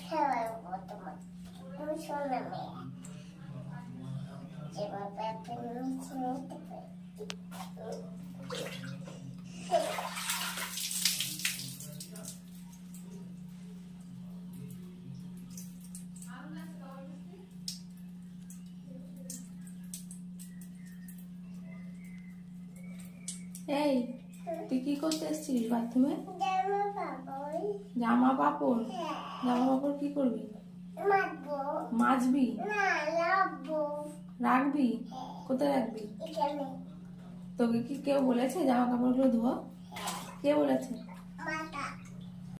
খেলাবো তোমার। তুমি শোনো মেয়ে, যেভাবে আপনি নিচে নিতে পারি। এই তুই কি করতে এসেছিস বাথরুমে? জামা পাবই। জামা কাপড়? হ্যাঁ। জামা কাপড় কি করবি? মাখবো। মাজবি? না, রাখবো। রাখবি? হ্যাঁ। কোথায় রাখবি? এখানে। তোকে কি কেউ বলেছে জামা কাপড়গুলো ধোয়া? হ্যাঁ। কে বলেছে?